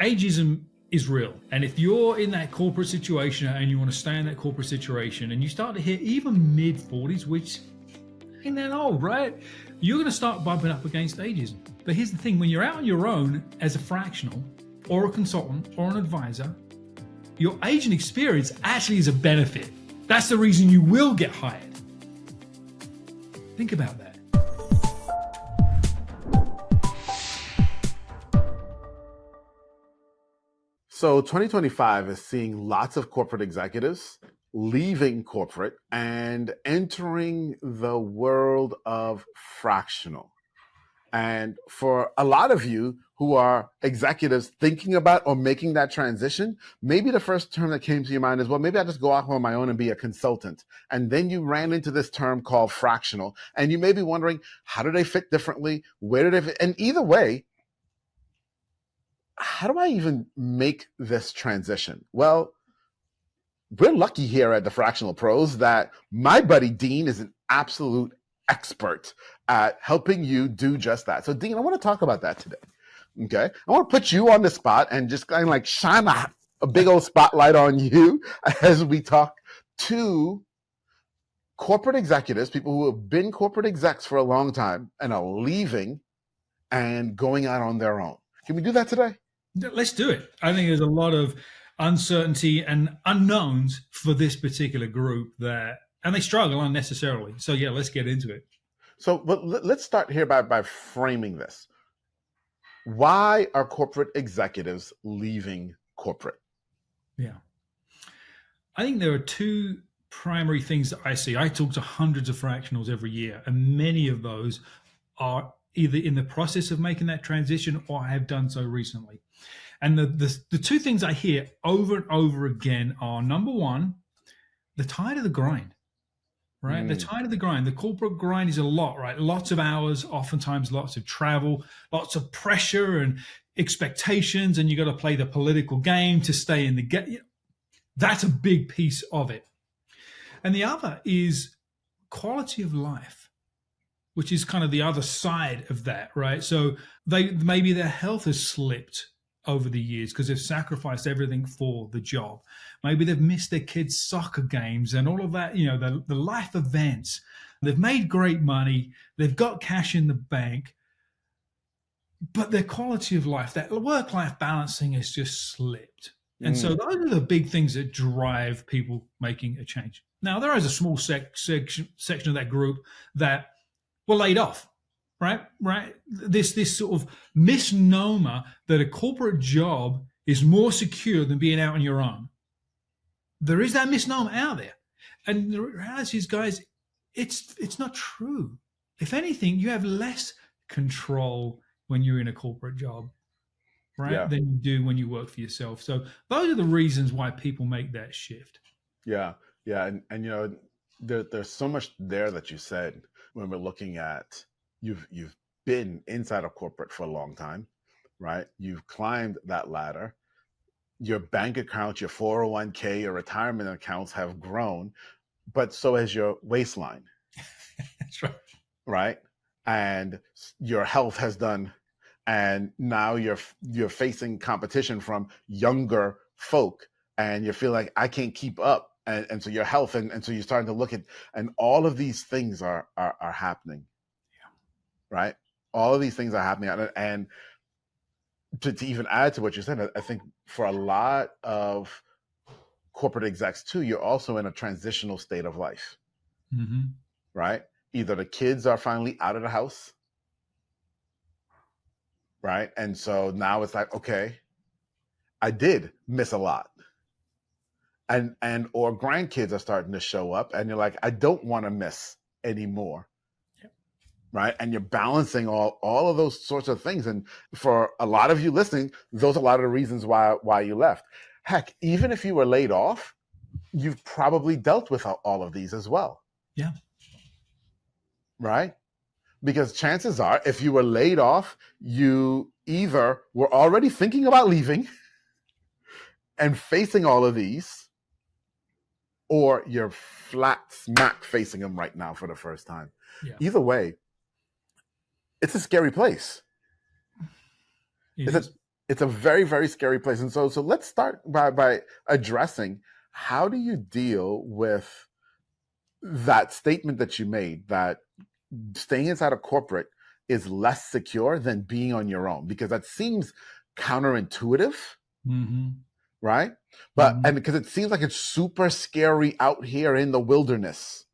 ageism is real. And if you're in that corporate situation and you want to stay in that corporate situation and you start to hit even mid 40s, which ain't that old, right? You're going to start bumping up against ageism. But here's the thing, when you're out on your own as a fractional or a consultant or an advisor, your agent experience actually is a benefit. That's the reason you will get hired. Think about that. So 2025 is seeing lots of corporate executives leaving corporate and entering the world of fractional. And for a lot of you who are executives thinking about or making that transition, maybe the first term that came to your mind is, well, maybe I just go out on my own and be a consultant. And then you ran into this term called fractional. And you may be wondering, how do they fit differently? Where do they fit? And either way, how do I even make this transition? Well, we're lucky here at the Fractional Pros that my buddy Dean is an absolute expert at helping you do just that. So Dean, I want to talk about that today. Okay. I want to put you on the spot and just kind of like shine a big old spotlight on you as we talk to corporate executives, people who have been corporate execs for a long time and are leaving and going out on their own. Can we do that today? Let's do it. I think there's a lot of uncertainty and unknowns for this particular group and they struggle unnecessarily. So yeah, let's get into it. So but let's start here by framing this. Why are corporate executives leaving corporate? Yeah. I think there are two primary things that I see. I talk to hundreds of fractionals every year, and many of those are either in the process of making that transition or have done so recently. And the two things I hear over and over again are, number one, they're tired of the grind, right? They're tired of the grind. The corporate grind is a lot, right? Lots of hours, oftentimes lots of travel, lots of pressure and expectations, and you got to play the political game to stay in the game. That's a big piece of it. And the other is quality of life, which is kind of the other side of that, right? So maybe their health has slipped over the years because they've sacrificed everything for the job. Maybe they've missed their kids' soccer games and all of that, the life events. They've made great money. They've got cash in the bank, but their quality of life, that work-life balancing has just slipped. And so those are the big things that drive people making a change. Now, there is a small section of that group that were laid off. Right. This sort of misnomer that a corporate job is more secure than being out on your own. There is that misnomer out there. And the reality is, guys, it's not true. If anything, you have less control when you're in a corporate job, right, than you do when you work for yourself. So those are the reasons why people make that shift. Yeah. And there's so much there that you said when we're looking at You've been inside of corporate for a long time, right? You've climbed that ladder. Your bank account, your 401k, your retirement accounts have grown, but so has your waistline. That's right. Right? And your health has done, and now you're facing competition from younger folk, and you feel like I can't keep up. And so your health, and so you're starting to look at, and all of these things are happening. Right? All of these things are happening. And to even add to what you said, I think for a lot of corporate execs too, you're also in a transitional state of life, right? Either the kids are finally out of the house, right? And so now it's like, okay, I did miss a lot. And or grandkids are starting to show up and you're like, I don't want to miss anymore. Right. And you're balancing all of those sorts of things. And for a lot of you listening, those are a lot of the reasons why you left. Heck, even if you were laid off, you've probably dealt with all of these as well. Yeah. Right. Because chances are, if you were laid off, you either were already thinking about leaving and facing all of these, or you're flat smack facing them right now for the first time. Yeah. Either way, it's a scary place. It's it's a very, very scary place. And so let's start by addressing, how do you deal with that statement that you made, that staying inside of corporate is less secure than being on your own? Because that seems counterintuitive, right? But and because it seems like it's super scary out here in the wilderness.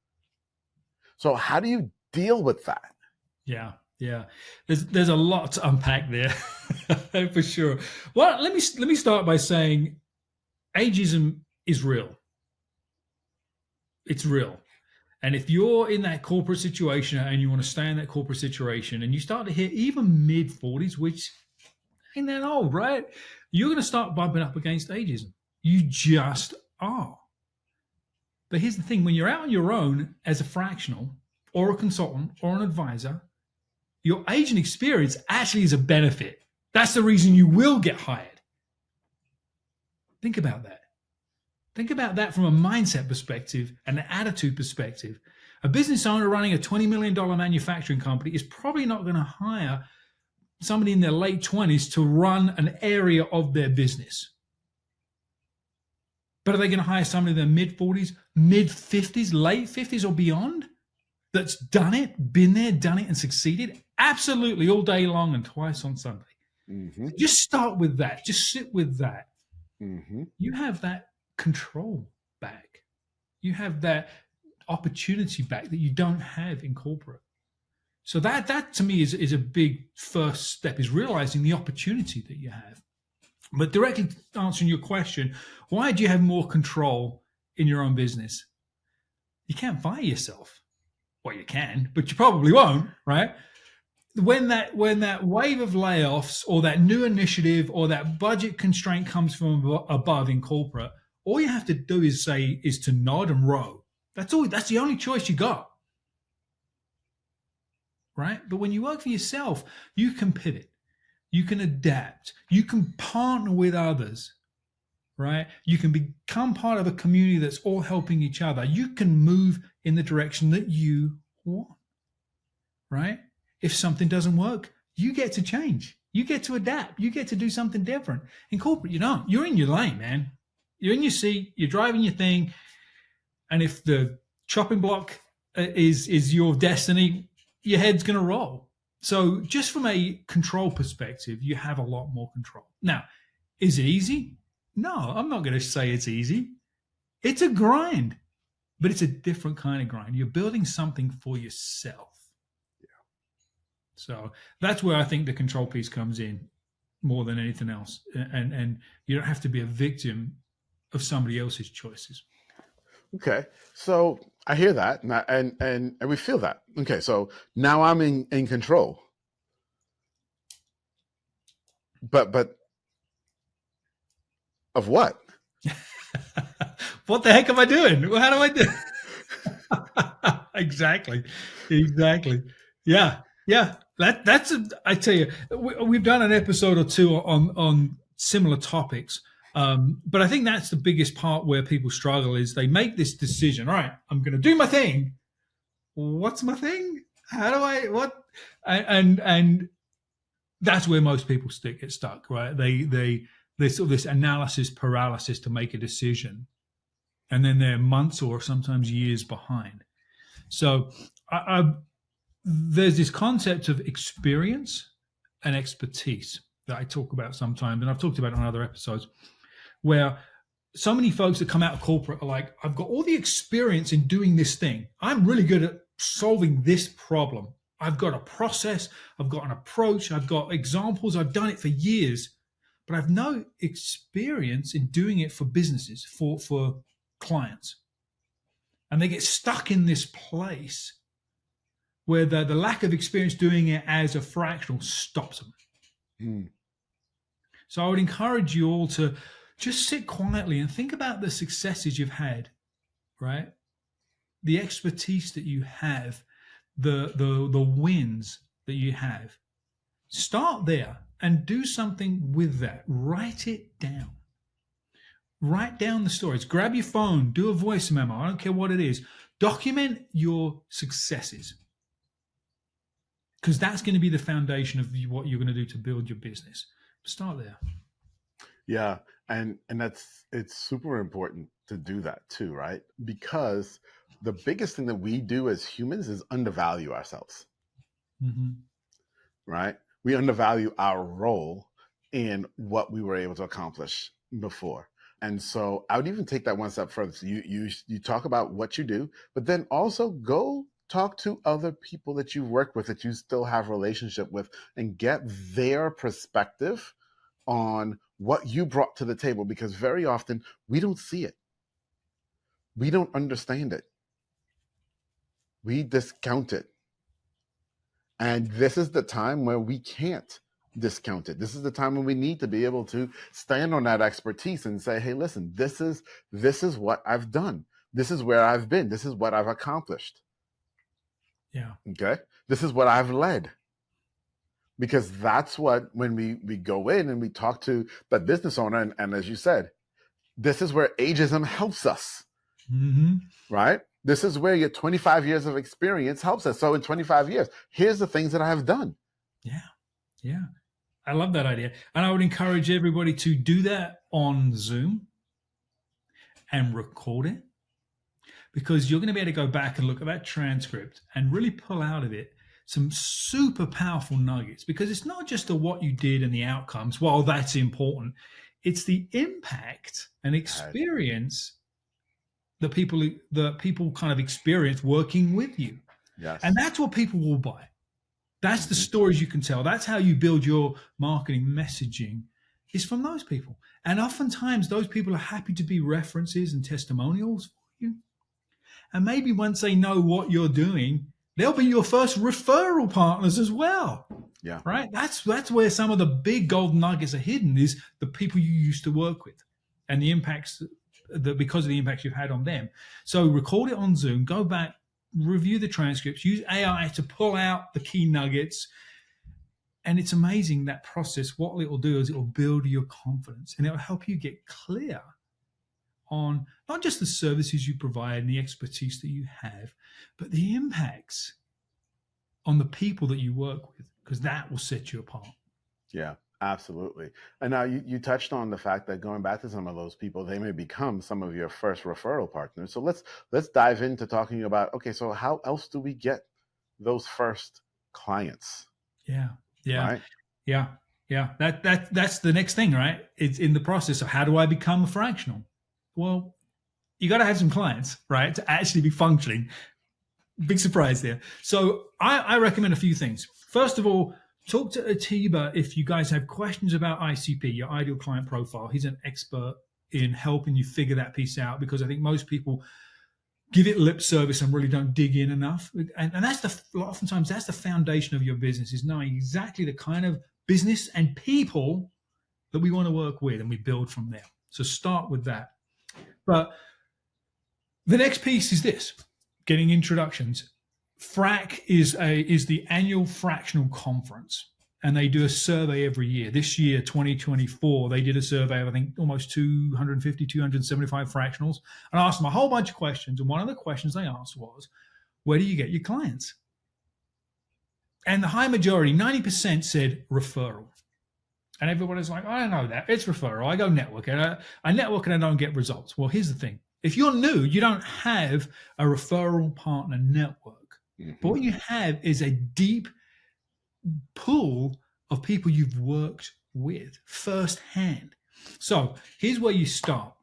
So how do you deal with that? Yeah. There's a lot to unpack there, for sure. Well, let me start by saying ageism is real. It's real. And if you're in that corporate situation and you want to stay in that corporate situation and you start to hit even mid 40s, which ain't that old, right? You're going to start bumping up against ageism. You just are. But here's the thing: when you're out on your own as a fractional or a consultant or an advisor, your age and experience actually is a benefit. That's the reason you will get hired. Think about that. Think about that from a mindset perspective and an attitude perspective. A business owner running a $20 million manufacturing company is probably not going to hire somebody in their late 20s to run an area of their business. But are they going to hire somebody in their mid 40s, mid 50s, late 50s or beyond that's done it, been there, done it and succeeded? Absolutely, all day long and twice on Sunday. Just start with that. Just sit with that. You have that control back. You have that opportunity back that you don't have in corporate. So that to me is a big first step, is realizing the opportunity that you have. But directly answering your question, why do you have more control in your own business? You can't fire yourself. Well, you can, but you probably won't, right? When that wave of layoffs or that new initiative or that budget constraint comes from above in corporate, all you have to do is to nod and row. That's all. That's the only choice you got, right? But when you work for yourself, you can pivot, you can adapt, you can partner with others, right? You can become part of a community that's all helping each other. You can move in the direction that you want, right? If something doesn't work, you get to change. You get to adapt. You get to do something different. In corporate, you don't. You're in your lane, man. You're in your seat. You're driving your thing. And if the chopping block is your destiny, your head's going to roll. So just from a control perspective, you have a lot more control. Now, is it easy? No, I'm not going to say it's easy. It's a grind, but it's a different kind of grind. You're building something for yourself. So that's where I think the control piece comes in more than anything else. And you don't have to be a victim of somebody else's choices. Okay. So I hear that and we feel that. Okay. So now I'm in control. But of what? What the heck am I doing? How do I do? Exactly. Yeah. I tell you, we've done an episode or two on similar topics, but I think that's the biggest part where people struggle, is they make this decision. All right, I'm going to do my thing. What's my thing? How do I what? And that's where most people get stuck, right? They sort of this analysis paralysis to make a decision, and then they're months or sometimes years behind. So there's this concept of experience and expertise that I talk about sometimes, and I've talked about it on other episodes, where so many folks that come out of corporate are like, I've got all the experience in doing this thing. I'm really good at solving this problem. I've got a process, I've got an approach, I've got examples, I've done it for years, but I've no experience in doing it for businesses, for clients. And they get stuck in this place where the lack of experience doing it as a fractional stops them. So I would encourage you all to just sit quietly and think about the successes you've had, right? The expertise that you have, the wins that you have. Start there and do something with that. Write it down. Write down the stories. Grab your phone, do a voice memo. I don't care what it is. Document your successes, because that's going to be the foundation of what you're going to do to build your business. Start there. Yeah. And it's super important to do that too, right? Because the biggest thing that we do as humans is undervalue ourselves, right? We undervalue our role in what we were able to accomplish before. And so I would even take that one step further. So you talk about what you do, but then also go talk to other people that you work with, that you still have relationship with, and get their perspective on what you brought to the table, because very often we don't see it. We don't understand it. We discount it. And this is the time where we can't discount it. This is the time when we need to be able to stand on that expertise and say, hey, listen, this is what I've done. This is where I've been. This is what I've accomplished. Yeah. Okay. This is what I've led. Because that's what, when we go in and we talk to the business owner, and as you said, this is where ageism helps us, right? This is where your 25 years of experience helps us. So in 25 years, here's the things that I have done. Yeah. Yeah. I love that idea. And I would encourage everybody to do that on Zoom and record it, because you're going to be able to go back and look at that transcript and really pull out of it some super powerful nuggets, because it's not just the what you did and the outcomes. While that's important, it's the impact and experience that people kind of experience working with you. Yes. And that's what people will buy. That's the stories you can tell. That's how you build your marketing messaging, is from those people. And oftentimes those people are happy to be references and testimonials for you. And maybe once they know what you're doing, they'll be your first referral partners as well. Yeah. Right? That's where some of the big golden nuggets are hidden, is the people you used to work with and the impacts, because of the impacts you've had on them. So record it on Zoom, go back, review the transcripts, use AI to pull out the key nuggets. And it's amazing, that process. What it will do is it will build your confidence, and it will help you get clear on not just the services you provide and the expertise that you have, but the impacts on the people that you work with, because that will set you apart. Yeah, absolutely. And now you touched on the fact that going back to some of those people, they may become some of your first referral partners. So let's dive into talking about, okay, so how else do we get those first clients? Yeah. Right? Yeah. That's the next thing, right? It's in the process of, how do I become a fractional? Well, you got to have some clients, right, to actually be functioning. Big surprise there. So I recommend a few things. First of all, talk to Atiba if you guys have questions about ICP, your ideal client profile. He's an expert in helping you figure that piece out, because I think most people give it lip service and really don't dig in enough. And that's oftentimes that's the foundation of your business, is knowing exactly the kind of business and people that we want to work with, and we build from there. So start with that. But the next piece is this: getting introductions. FRAC is the annual fractional conference, and they do a survey every year. This year, 2024, they did a survey of, I think, almost 250, 275 fractionals, and asked them a whole bunch of questions. And one of the questions they asked was, where do you get your clients? And the high majority, 90%, said referral. And everybody's like, I don't know that. It's referral. I go network, and I network and I don't get results. Well, here's the thing. If you're new, you don't have a referral partner network. But what you have is a deep pool of people you've worked with firsthand. So here's where you start.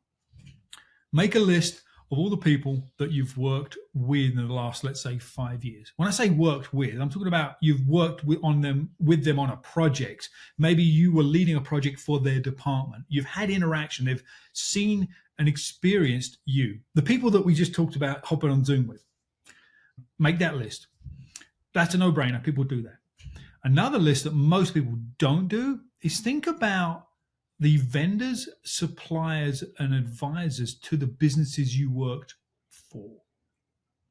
Make a list of all the people that you've worked with in the last, let's say, 5 years. When I say worked with, I'm talking about you've worked with them on a project. Maybe you were leading a project for their department. You've had interaction. They've seen and experienced you. The people that we just talked about hopping on Zoom with. Make that list. That's a no-brainer. People do that. Another list that most people don't do is think about the vendors, suppliers, and advisors to the businesses you worked for.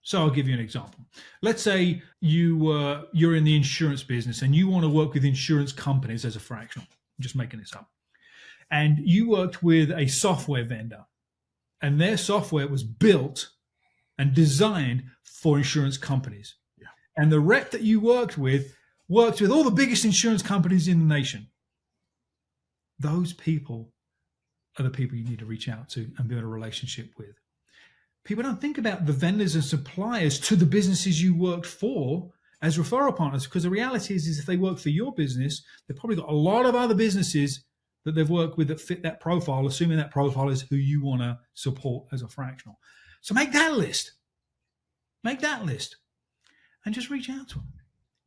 So I'll give you an example. Let's say you're in the insurance business and you want to work with insurance companies as a fractional. I'm just making this up. And you worked with a software vendor, and their software was built and designed for insurance companies. Yeah. And the rep that you worked with all the biggest insurance companies in the nation. those people are the people you need to reach out to and build a relationship with. People don't think about the vendors and suppliers to the businesses you worked for as referral partners, because the reality is if they work for your business, they've probably got a lot of other businesses that they've worked with that fit that profile, assuming that profile is who you want to support as a fractional. So make that list. Make that list and just reach out to them.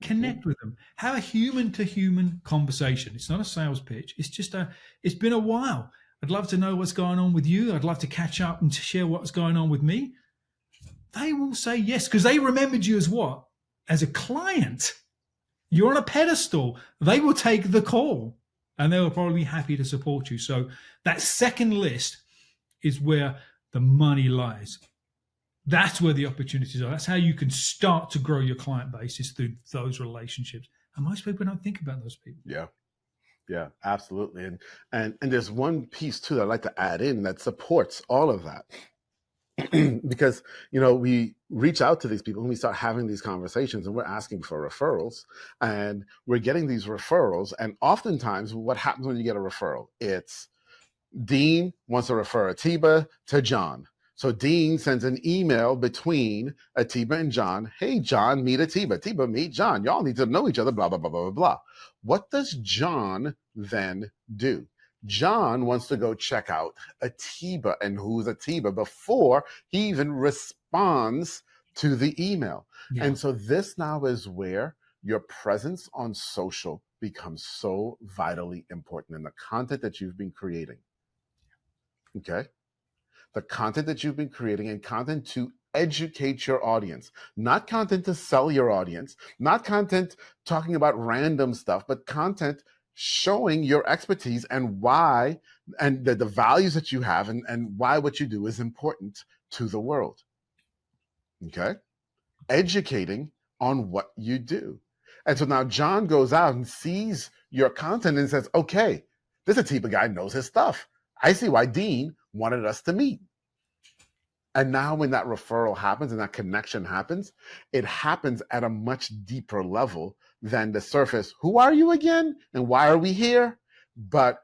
Connect with them. Have a human to human conversation. It's not a sales pitch. It's just it's been a while. I'd love to know what's going on with you. I'd love to catch up and to share what's going on with me. They will say yes, because they remembered you as what? As a client. You're on a pedestal. They will take the call and they will probably be happy to support you. So that second list is where the money lies. That's where the opportunities are. That's how you can start to grow your client base, is through those relationships. And most people don't think about those people. Yeah, absolutely. And there's one piece too that I'd like to add in that supports all of that. Because, we reach out to these people and we start having these conversations and we're asking for referrals and we're getting these referrals. And oftentimes what happens when you get a referral, it's Dean wants to refer Atiba to John. So Dean sends an email between Atiba and John. Hey, John, meet Atiba. Atiba, meet John. Y'all need to know each other, blah, blah, blah, blah, blah, blah. What does John then do? John wants to go check out Atiba and who's Atiba before he even responds to the email. Yeah. And so this now is where your presence on social becomes so vitally important in the content that you've been creating. Okay? The content that you've been creating, and content to educate your audience, not content to sell your audience, not content talking about random stuff, but content showing your expertise and why, and the values that you have, and why what you do is important to the world. Okay? Educating on what you do. And so now John goes out and sees your content and says, okay, this Atiba guy knows his stuff. I see why Dean wanted us to meet. And now when that referral happens and that connection happens, it happens at a much deeper level than the surface. Who are you again? And why are we here? But,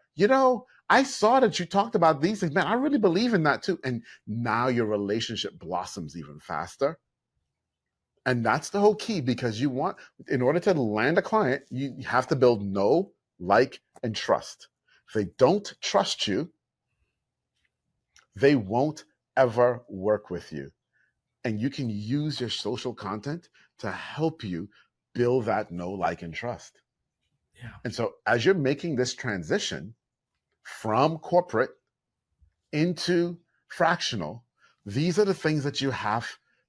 I saw that you talked about these things. Man, I really believe in that too. And now your relationship blossoms even faster. And that's the whole key, because in order to land a client, you have to build know, like, and trust. If they don't trust you, they won't ever work with you. And you can use your social content to help you build that know, like, and trust. Yeah. And so as you're making this transition from corporate into fractional, these are the things that you have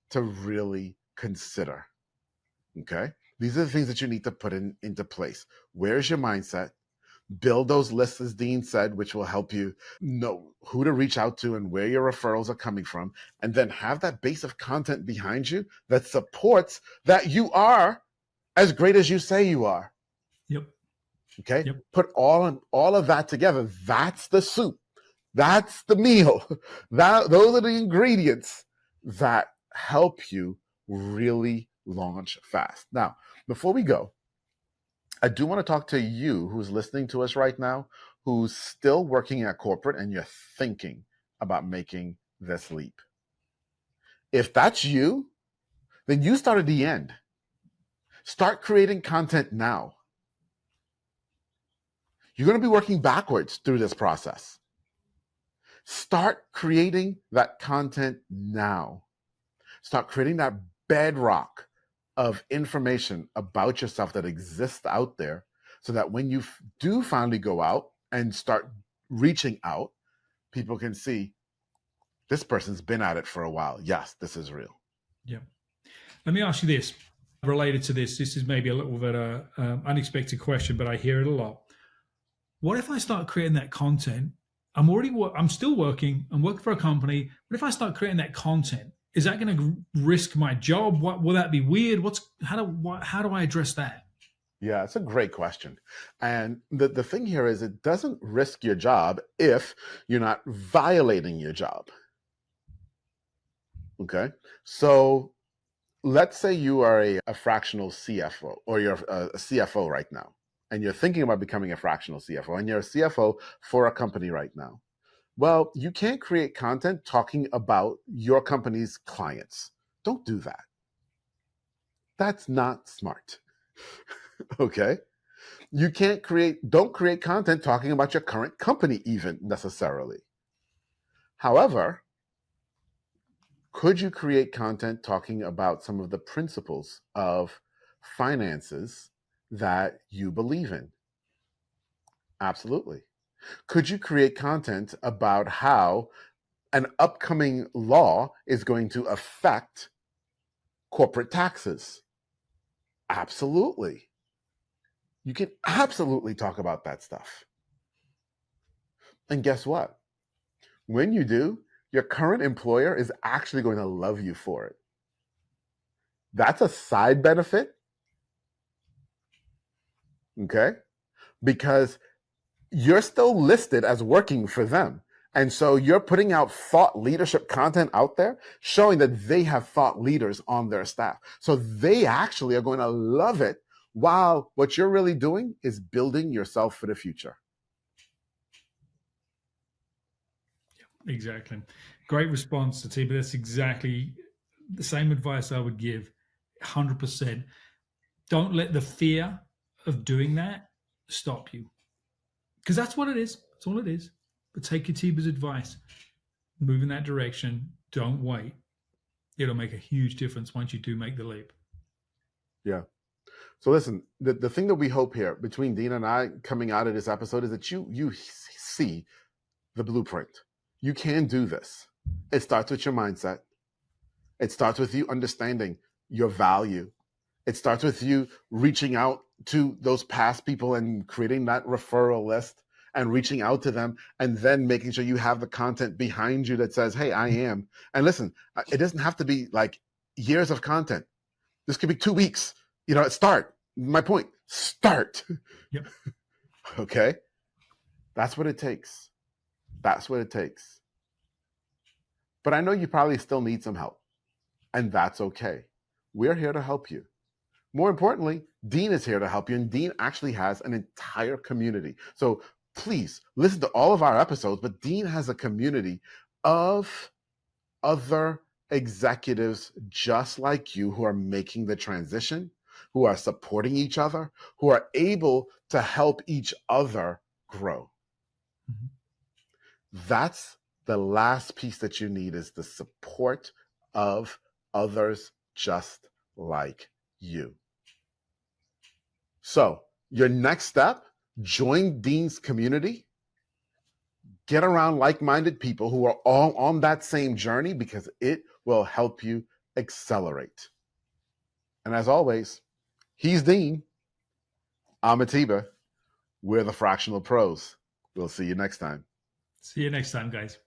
to really consider. Okay? These are the things that you need to put into place. Where's your mindset? Build those lists, as Dean said, which will help you know who to reach out to and where your referrals are coming from. And then have that base of content behind you that supports that you are as great as you say you are. Yep. Okay? Yep. Put all of that together. That's the soup. That's the meal. Those are the ingredients that help you really launch fast. Now, before we go, I do want to talk to you who's listening to us right now, who's still working at corporate and you're thinking about making this leap. If that's you, then you start at the end. Start creating content now. You're going to be working backwards through this process. Start creating that content now. Start creating that bedrock of information about yourself that exists out there, so that when you do finally go out and start reaching out, people can see this person's been at it for a while. Yes, this is real. Yeah. Let me ask you this, related to this. This is maybe a little bit unexpected question, but I hear it a lot. What if I start creating that content? I'm still working. I'm working for a company. What if I start creating that content? Is that going to risk my job? Will that be weird? How do I address that? Yeah, it's a great question. And the thing here is, it doesn't risk your job if you're not violating your job. Okay? So let's say you are a fractional CFO, or you're a CFO right now, and you're thinking about becoming a fractional CFO, and you're a CFO for a company right now, well, you can't create content talking about your company's clients. Don't do that. That's not smart. Okay? Don't create content talking about your current company even necessarily. However, could you create content talking about some of the principles of finances that you believe in? Absolutely. Could you create content about how an upcoming law is going to affect corporate taxes? Absolutely. You can absolutely talk about that stuff. And guess what? When you do, your current employer is actually going to love you for it. That's a side benefit, okay? Because you're still listed as working for them. And so you're putting out thought leadership content out there, showing that they have thought leaders on their staff. So they actually are going to love it, while what you're really doing is building yourself for the future. Exactly. Great response, Atiba. That's exactly the same advice I would give. 100%. Don't let the fear of doing that stop you. Because that's what it is. That's all it is. But take Atiba's advice. Move in that direction. Don't wait. It'll make a huge difference once you do make the leap. Yeah. So listen, the thing that we hope here between Dean and I coming out of this episode is that you see the blueprint. You can do this. It starts with your mindset. It starts with you understanding your value. It starts with you reaching out to those past people and creating that referral list and reaching out to them, and then making sure you have the content behind you that says, hey, I am. And listen, it doesn't have to be like years of content. This could be 2 weeks. Start. My point, start. Yep. Okay? That's what it takes. That's what it takes. But I know you probably still need some help, and that's okay. We're here to help you. More importantly, Dean is here to help you, and Dean actually has an entire community. So please listen to all of our episodes, but Dean has a community of other executives just like you who are making the transition, who are supporting each other, who are able to help each other grow. Mm-hmm. That's the last piece that you need, is the support of others just like you. So your next step, join Dean's community, get around like-minded people who are all on that same journey, because it will help you accelerate. And as always, he's Dean. I'm Atiba. We're the Fractional Pros. We'll see you next time. See you next time, guys.